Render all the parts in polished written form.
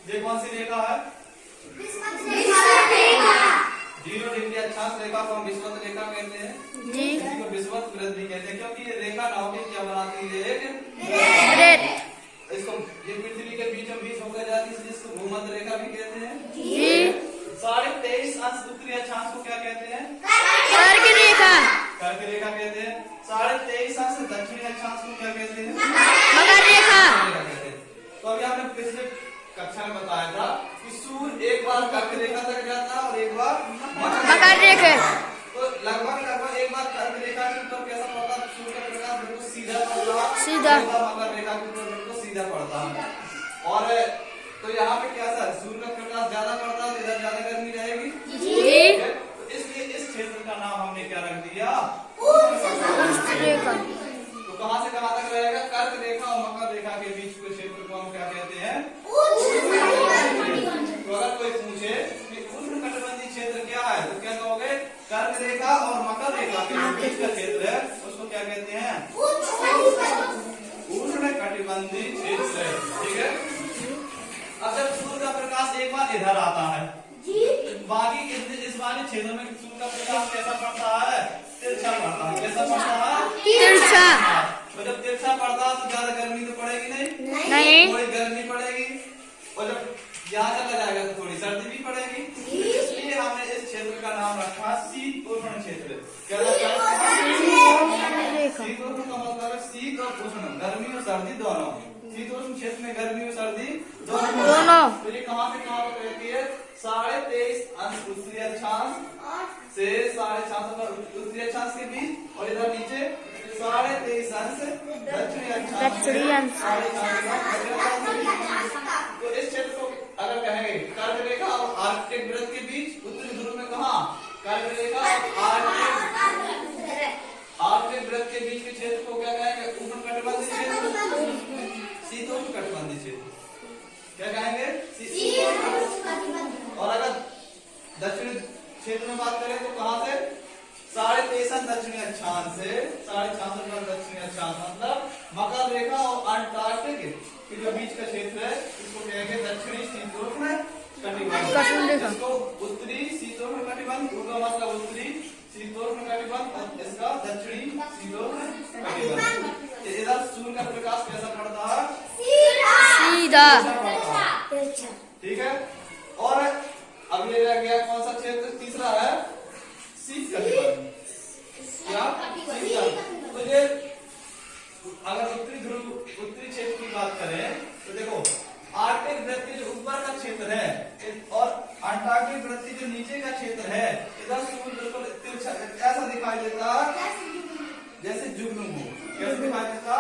ये कौन सी रेखा है? 0 डिग्री अक्षांश रेखा को हम विषुवत रेखा कहते हैं जी। इसको विषुवत वृत्त भी कहते हैं क्योंकि ये रेखा नाव के क्या बनाती है? एक वृत्त। इसको ये पृथ्वी के बीचों बीच होकर जाती है जिसको भूमध्य रेखा भी कहते हैं जी। 23.5 अंश उत्तरी अक्षांश को क्या कहते हैं? कर्क रेखा। कर्क रेखा कहते हैं। 23.5 अंश दक्षिणी अक्षांश को क्या कहते हैं? मकर रेखा कहते हैं। तो अभी आपने पिछले कक्षा में बताया था कि सूर्य एक बार कर्क रेखा तक जाता है और एक बार मकर रेखा। तो लगभग एक बार कर्क रेखा के ऊपर कैसा पड़ता है? सूर्य का प्रकाश बिल्कुल सीधा पड़ता है, सीधा। मकर रेखा के ऊपर बिल्कुल सीधा पड़ता है। और तो यहाँ पे क्या सर सूर्य का प्रकाश ज्यादा पड़ता है तो इधर ज्यादा गर्मी रहेगी जी। तो इसलिए इस क्षेत्र का नाम हमने क्या रख दिया? उष्ण रेखा। तो कहाँ से कहाँ तक रहेगा? कर्क रेखा और मकर रेखा के बीच के क्षेत्र को हम क्या कहते हैं? तो अगर कोई पूछे कि उष्णकटिबंधीय क्षेत्र क्या है तो क्या कहोगे? कर्क रेखा और मकर रेखा के बीच का क्षेत्र है उसको क्या कहते हैं? उष्णकटिबंधीय क्षेत्र। ठीक है। अब जब सूर्य का प्रकाश एक बार इधर आता है बाकी इस वाले क्षेत्र में सूर्य का प्रकाश कैसा पड़ता है? तिरछा पड़ता है। कैसा पड़ता है? तिरछा। तो जब तिरछा पड़ता है तो ज्यादा गर्मी तो पड़ेगी नहीं, थोड़ी गर्मी पड़ेगी और जब यहाँ चला जाएगा तो थोड़ी सर्दी भी पड़ेगी। इसलिए हमने इस क्षेत्र का नाम रखा शीतोष्ण क्षेत्र। क्या शीतोष्ण का मतलब है शीत और उष्ण, गर्मी और सर्दी दोनों। शीतोष्ण क्षेत्र में गर्मी और सर्दी दोनों। तो ये कहाँ से कहाँ तक रहती है? 23.5 अंश उत्तरी अक्षांश से 6.5 उत्तरी अक्षांश के बीच और इधर नीचे 23.5 अंश दक्षिणी अक्षांश। तो इस क्षेत्र को अगर कहेंगे कर्क रेखा और आर्कटिक वृत्त के बीच उत्तरी ध्रुव में कहा कर्क रेखा और आर्कटिक वृत्त के बीच के क्षेत्र को क्या कहेंगे? उष्णकटिबंधीय क्षेत्र, शीतोष्णकटिबंधीय क्षेत्र। क्या कहेंगे? और अगर दक्षिणी क्षेत्र में बात करें तो कहां से? 23.5 दक्षिणी अक्षांश से 66.5 दक्षिणी अक्षांश मतलब मकर रेखा और अंटार्कटिक के जो बीच का क्षेत्र है इसको कहेंगे दक्षिणी शीतोष्ण कटिबंध। इसको उत्तरी शीतोष्ण कटिबंध उसका मतलब उत्तरी शीतोष्ण कटिबंध और इसका दक्षिणी शीतोष्ण कटिबंध। इधर सूर्य का प्रकाश कैसा पड़ता है? सीधा। ठीक है। और अगले रह गया कौन सा क्षेत्र? तीसरा है शीत कटिबंध। क्या? तो ये अगर उत्तरी क्षेत्र की बात करें तो देखो आर्कटिक वृत्त के जो ऊपर का क्षेत्र है और अंटार्कटिक वृत्त के जो नीचे का क्षेत्र है इधर सूर्य बिल्कुल तिरछा ऐसा दिखाई देता जैसे जुगनू हो। कैसे दिखाई देता?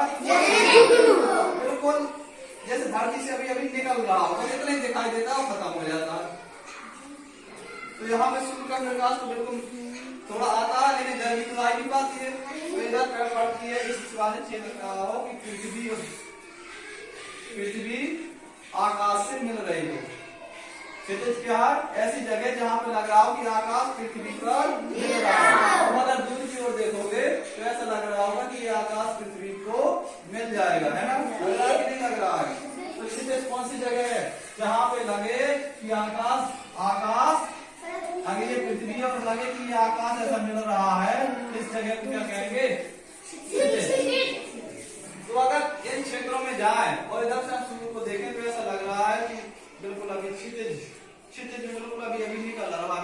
बिल्कुल जैसे धरती से अभी निकल रहा हो तो इतना ही दिखाई देता और खत्म हो जाता। तो यहाँ पे सूर्य का प्रकाश तो बिल्कुल थोड़ा आता है लेकिन गर्मी तो आ नहीं पाती है। तो इधर पड़ती है इस वाले क्षेत्र का हो कि पृथ्वी आकाश से मिल रही हो। क्षितिज क्या है? ऐसी जगह जहाँ पे लग रहा हो कि आकाश पृथ्वी पर मिल रहा है। अगर दूर की ओर देखोगे तो ऐसा लग रहा होगा कि आकाश पृथ्वी को मिल जाएगा, है ना? लग रहा है कि नहीं लग रहा है? तो क्षितिज कौन सी जगह है? जहाँ पे लगे कि आकाश आगे ये पृथ्वी और लगे कि ये आकाश ऐसा मिल रहा है इस जगह को क्या कहेंगे? तो अगर इन क्षेत्रों में जाएं और इधर से आप सूर्य को देखें तो ऐसा लग रहा है कि बिल्कुल अभी क्षितिज में बिल्कुल अभी निकल रहा है